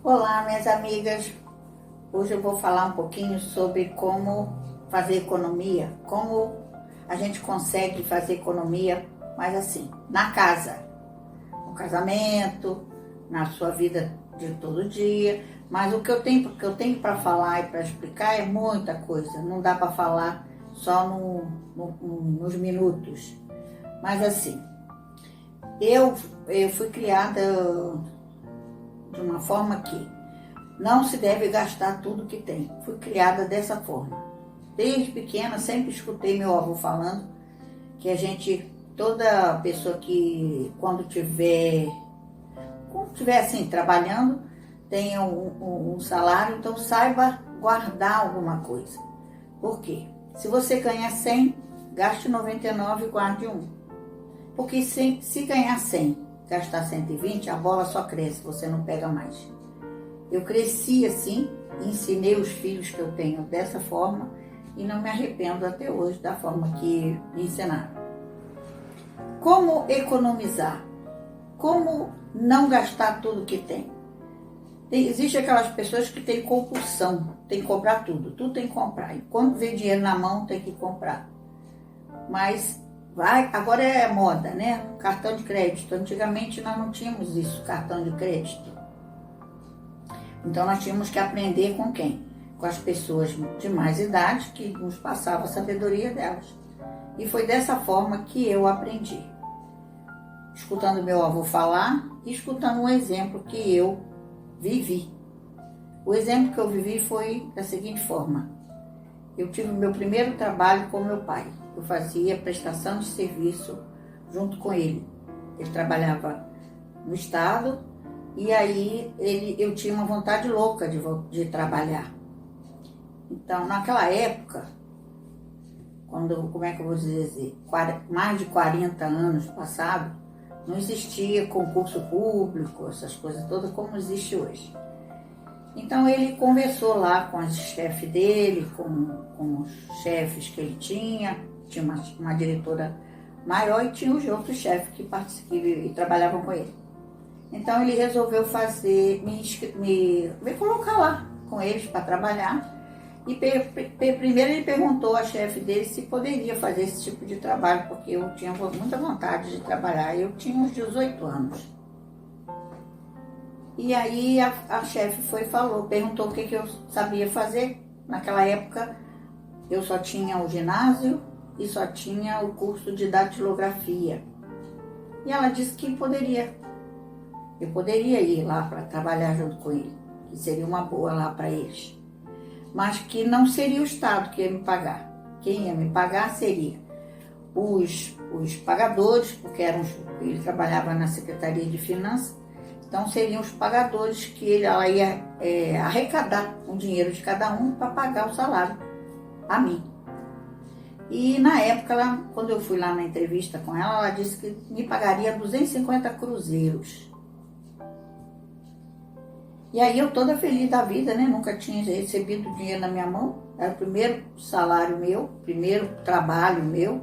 Olá, minhas amigas. Hoje eu vou falar um pouquinho sobre como fazer economia, como a gente consegue fazer economia, mas assim, na casa, no casamento, na sua vida de todo dia. Mas o que eu tenho para falar e para explicar é muita coisa. Não dá para falar só nos minutos. Mas assim, eu fui criada de uma forma que não se deve gastar tudo que tem. Fui criada dessa forma. Desde pequena sempre escutei meu avô falando que toda pessoa que quando tiver assim trabalhando, tenha um salário, então saiba guardar alguma coisa. Por quê? Se você ganha 100, gaste 99 e guarde um. Porque se ganhar 100, gastar 120, a bola só cresce, você não pega mais. Eu cresci assim, ensinei os filhos que eu tenho dessa forma e não me arrependo até hoje da forma que me ensinaram. Como economizar? Como não gastar tudo que tem? Existem aquelas pessoas que têm compulsão, tem que comprar tudo tem que comprar. E quando vê dinheiro na mão, tem que comprar. Mas agora é moda, né? Cartão de crédito. Antigamente nós não tínhamos isso, cartão de crédito. Então nós tínhamos que aprender com quem? Com as pessoas de mais idade que nos passavam a sabedoria delas. E foi dessa forma que eu aprendi. Escutando meu avô falar e escutando um exemplo que eu vivi. O exemplo que eu vivi foi da seguinte forma. Eu tive o meu primeiro trabalho com meu pai. Eu fazia prestação de serviço junto com ele. Ele trabalhava no estado e aí eu tinha uma vontade louca de trabalhar. Então, naquela época, como é que eu vou dizer, mais de 40 anos passados, não existia concurso público, essas coisas todas como existe hoje. Então ele conversou lá com os chefes dele, com os chefes que ele tinha uma diretora maior e tinha os outros chefes que participavam e trabalhavam com ele. Então ele resolveu me colocar lá com eles para trabalhar. E primeiro ele perguntou à chefe dele se poderia fazer esse tipo de trabalho, porque eu tinha muita vontade de trabalhar. Eu tinha uns 18 anos. E aí a chefe perguntou o que eu sabia fazer. Naquela época eu só tinha o ginásio e só tinha o curso de datilografia. E ela disse que eu poderia ir lá para trabalhar junto com ele, que seria uma boa lá para eles. Mas que não seria o Estado que ia me pagar. Quem ia me pagar seria os pagadores, porque ele trabalhava na Secretaria de Finanças, então seriam os pagadores que ela ia arrecadar o dinheiro de cada um para pagar o salário a mim. E na época, quando eu fui lá na entrevista com ela disse que me pagaria 250 cruzeiros. E aí eu toda feliz da vida, né? Nunca tinha recebido dinheiro na minha mão. Era o primeiro salário meu, primeiro trabalho meu.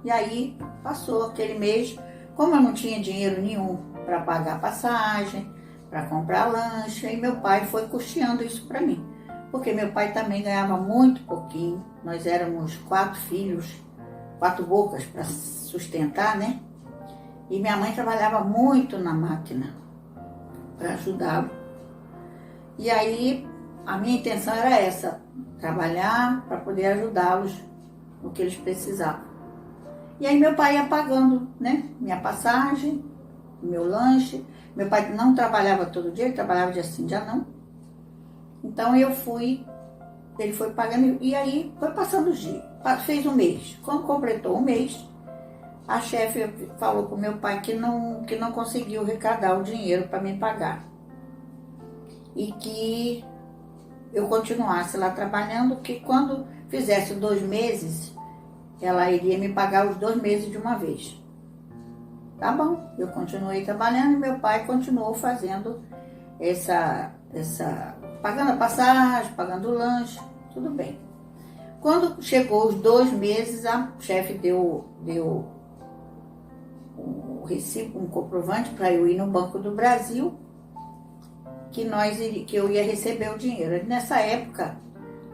E aí passou aquele mês, como eu não tinha dinheiro nenhum para pagar passagem, para comprar lanche, e meu pai foi custeando isso para mim. Porque meu pai também ganhava muito pouquinho. Nós éramos 4 filhos, 4 bocas para sustentar, né? E minha mãe trabalhava muito na máquina para ajudá-lo. E aí, a minha intenção era essa, trabalhar para poder ajudá-los no que eles precisavam. E aí meu pai ia pagando, né, minha passagem, meu lanche. Meu pai não trabalhava todo dia, ele trabalhava dia sim, dia não. Então ele foi pagando e aí foi passando os dias. Fez um mês. Quando completou um mês, a chefe falou para o meu pai que não conseguiu arrecadar o dinheiro para me pagar. E que eu continuasse lá trabalhando, que quando fizesse 2 meses, ela iria me pagar os 2 meses de uma vez. Tá bom, eu continuei trabalhando e meu pai continuou fazendo pagando a passagem, pagando o lanche, tudo bem. Quando chegou os 2 meses, a chefe deu um recibo, um comprovante para eu ir no Banco do Brasil, que eu ia receber o dinheiro. Nessa época,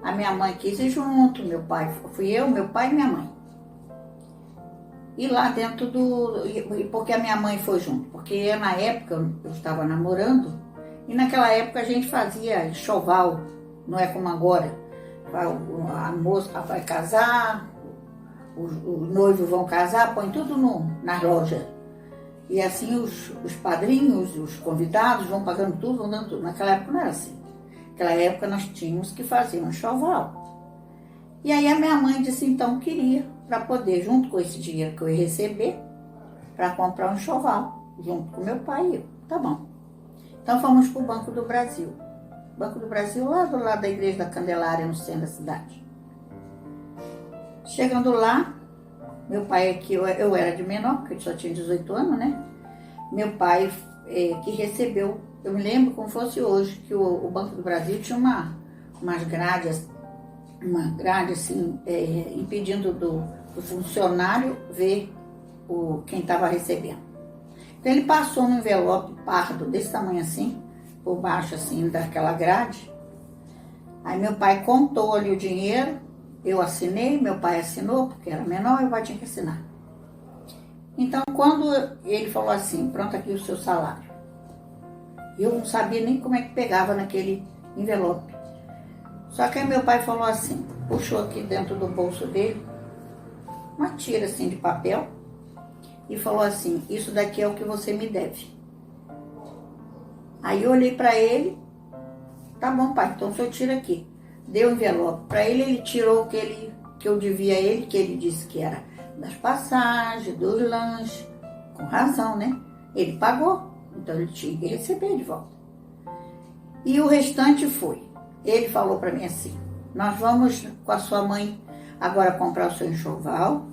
a minha mãe quis ir junto, meu pai, fui eu, meu pai e minha mãe. E lá dentro porque a minha mãe foi junto, porque na época eu estava namorando, e naquela época a gente fazia enxoval, não é como agora. A moça vai casar, os noivos vão casar, põe tudo na loja. E assim os padrinhos, os convidados vão pagando tudo, vão dando tudo. Naquela época não era assim. Naquela época nós tínhamos que fazer um enxoval. E aí a minha mãe disse então queria, para poder, junto com esse dinheiro que eu ia receber, para comprar um enxoval, junto com meu pai e eu. Tá bom. Então fomos para o Banco do Brasil. Banco do Brasil, lá do lado da Igreja da Candelária, no centro da cidade. Chegando lá, meu pai aqui, eu era de menor, porque eu só tinha 18 anos, né? Meu pai que recebeu, eu me lembro como fosse hoje, que o Banco do Brasil tinha umas grades, uma grade assim, impedindo do funcionário ver quem estava recebendo. Então ele passou num envelope pardo, desse tamanho assim, por baixo assim daquela grade. Aí meu pai contou ali o dinheiro, eu assinei, meu pai assinou, porque era menor, e o pai tinha que assinar. Então quando ele falou assim, pronto, aqui o seu salário. Eu não sabia nem como é que pegava naquele envelope. Só que aí meu pai falou assim, puxou aqui dentro do bolso dele, uma tira assim de papel, e falou assim, isso daqui é o que você me deve. Aí eu olhei para ele, tá bom pai, então o senhor tira aqui. Deu o envelope para ele, ele tirou o que eu devia a ele, que ele disse que era das passagens, dos lanches, com razão, né? Ele pagou, então ele tinha que receber de volta. E o restante foi, ele falou para mim assim, nós vamos com a sua mãe agora comprar o seu enxoval,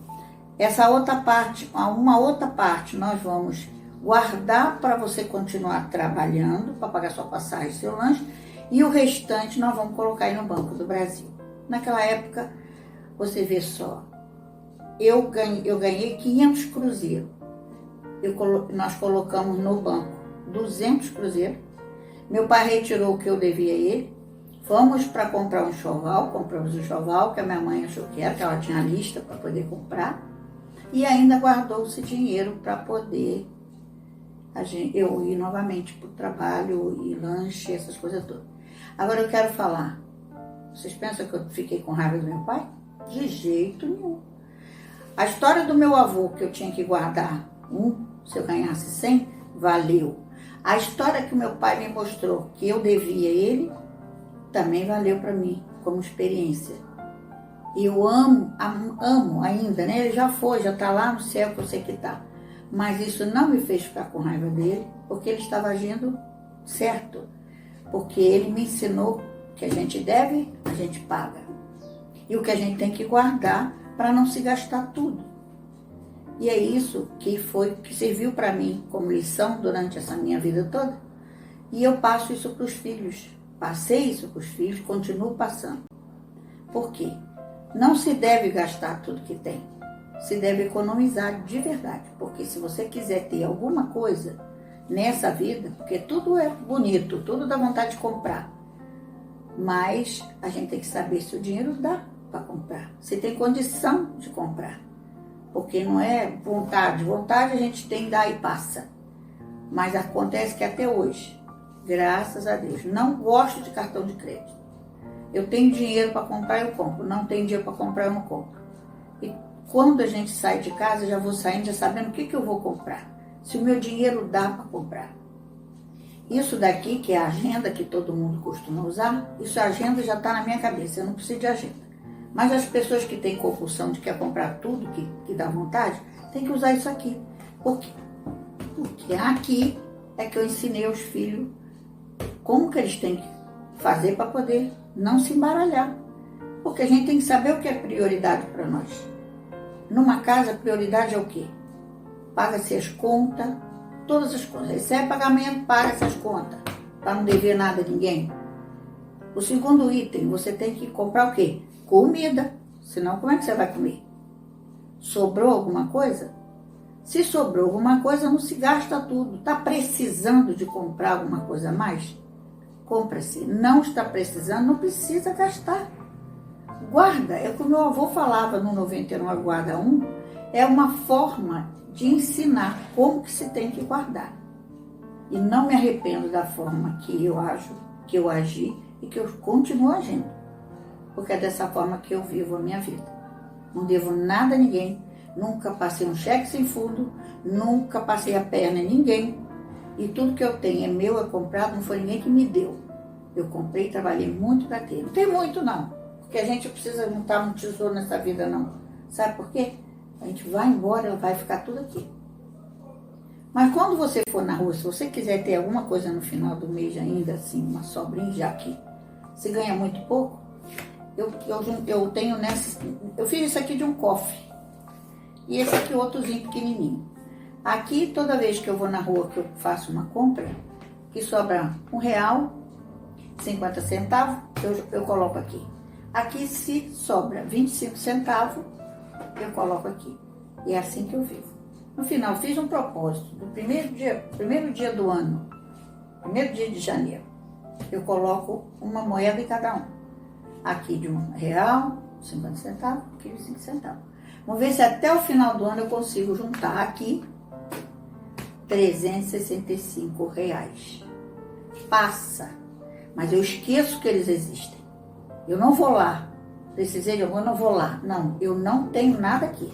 essa outra parte, uma outra parte nós vamos guardar para você continuar trabalhando, para pagar sua passagem, seu lanche, e o restante nós vamos colocar aí no Banco do Brasil. Naquela época, você vê só, eu ganhei 500 cruzeiros. Nós colocamos no banco 200 cruzeiros. Meu pai retirou o que eu devia a ele. Fomos para comprar um enxoval, compramos o enxoval que a minha mãe achou que ela tinha a lista para poder comprar. E ainda guardou esse dinheiro para poder eu ir novamente para o trabalho e lanche, essas coisas todas. Agora eu quero falar, vocês pensam que eu fiquei com raiva do meu pai? De jeito nenhum. A história do meu avô, que eu tinha que guardar se eu ganhasse 100, valeu. A história que o meu pai me mostrou, que eu devia a ele, também valeu para mim como experiência. E eu amo ainda, né? Ele já está lá no céu que eu sei que está. Mas isso não me fez ficar com raiva dele, porque ele estava agindo certo. Porque ele me ensinou que a gente deve, a gente paga. E o que a gente tem que guardar para não se gastar tudo. E é isso que serviu para mim como lição durante essa minha vida toda. E eu passo isso para os filhos. Passei isso para os filhos, continuo passando. Por quê? Não se deve gastar tudo que tem. Se deve economizar de verdade. Porque se você quiser ter alguma coisa nessa vida, porque tudo é bonito, tudo dá vontade de comprar. Mas a gente tem que saber se o dinheiro dá para comprar. Se tem condição de comprar. Porque não é vontade. Vontade a gente tem, dá e passa. Mas acontece que até hoje, graças a Deus, não gosto de cartão de crédito. Eu tenho dinheiro para comprar, eu compro. Não tenho dinheiro para comprar, eu não compro. E quando a gente sai de casa, já vou saindo já sabendo o que eu vou comprar. Se o meu dinheiro dá para comprar. Isso daqui, que é a agenda que todo mundo costuma usar, isso a agenda já está na minha cabeça, eu não preciso de agenda. Mas as pessoas que têm compulsão de quer comprar tudo que dá vontade, tem que usar isso aqui. Por quê? Porque aqui é que eu ensinei aos filhos como que eles têm que fazer para poder não se embaralhar. Porque a gente tem que saber o que é prioridade para nós. Numa casa, prioridade é o quê? Paga-se as contas, todas as contas. Recebe pagamento, paga essas contas, para não dever nada a ninguém. O segundo item, você tem que comprar o quê? Comida. Senão, como é que você vai comer? Sobrou alguma coisa? Se sobrou alguma coisa, não se gasta tudo. Está precisando de comprar alguma coisa a mais? compra-se. Não está precisando, não precisa gastar. Guarda, é o que o meu avô falava no 99 Guarda 1, é uma forma de ensinar como que se tem que guardar. E não me arrependo da forma que eu ajo, que eu agi e que eu continuo agindo. Porque é dessa forma que eu vivo a minha vida. Não devo nada a ninguém, nunca passei um cheque sem fundo, nunca passei a perna em ninguém. E tudo que eu tenho é meu, é comprado, não foi ninguém que me deu. Eu comprei, trabalhei muito para ter. Não tem muito não, porque a gente precisa montar um tesouro nessa vida não. Sabe por quê? A gente vai embora, vai ficar tudo aqui. Mas quando você for na rua, se você quiser ter alguma coisa no final do mês ainda, assim, uma sobrinha, já que você ganha muito pouco, eu tenho nessa... Eu fiz isso aqui de um cofre. E esse aqui outrozinho pequenininho. Aqui, toda vez que eu vou na rua, que eu faço uma compra, que sobra R$1,50, eu coloco aqui. Aqui, se sobra 25 centavos, eu coloco aqui. E é assim que eu vivo. No final, fiz um propósito. No primeiro dia do ano, primeiro dia de janeiro, eu coloco uma moeda em cada um. Aqui de R$1,50, aqui de 5 centavos. Vamos ver se até o final do ano eu consigo juntar aqui R$365. Passa, mas eu esqueço que eles existem. Eu não vou lá. Precisei de algum, eu não vou lá. Não, eu não tenho nada aqui.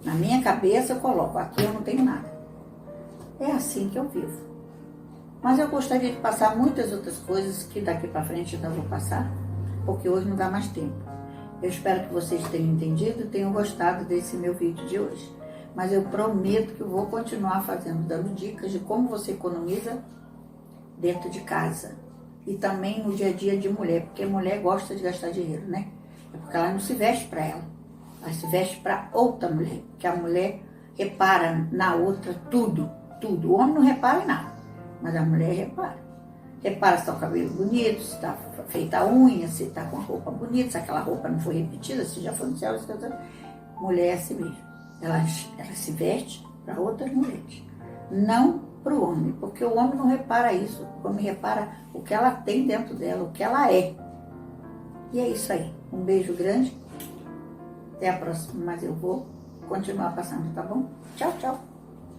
Na minha cabeça eu coloco, aqui eu não tenho nada. É assim que eu vivo. Mas eu gostaria de passar muitas outras coisas que daqui para frente eu não vou passar, porque hoje não dá mais tempo. Eu espero que vocês tenham entendido e tenham gostado desse meu vídeo de hoje. Mas eu prometo que eu vou continuar dando dicas de como você economiza dentro de casa. E também no dia a dia de mulher, porque a mulher gosta de gastar dinheiro, né? É porque ela não se veste para ela. Ela se veste para outra mulher, porque a mulher repara na outra tudo. O homem não repara em nada, mas a mulher repara. Repara se está o cabelo bonito, se está feita a unha, se está com a roupa bonita, se aquela roupa não foi repetida, se já foi no céu. Mulher é assim mesmo. Ela se veste para outras mulheres, não para o homem, porque o homem não repara isso. O homem repara o que ela tem dentro dela, o que ela é. E é isso aí. Um beijo grande. Até a próxima, mas eu vou continuar passando, tá bom? Tchau, tchau.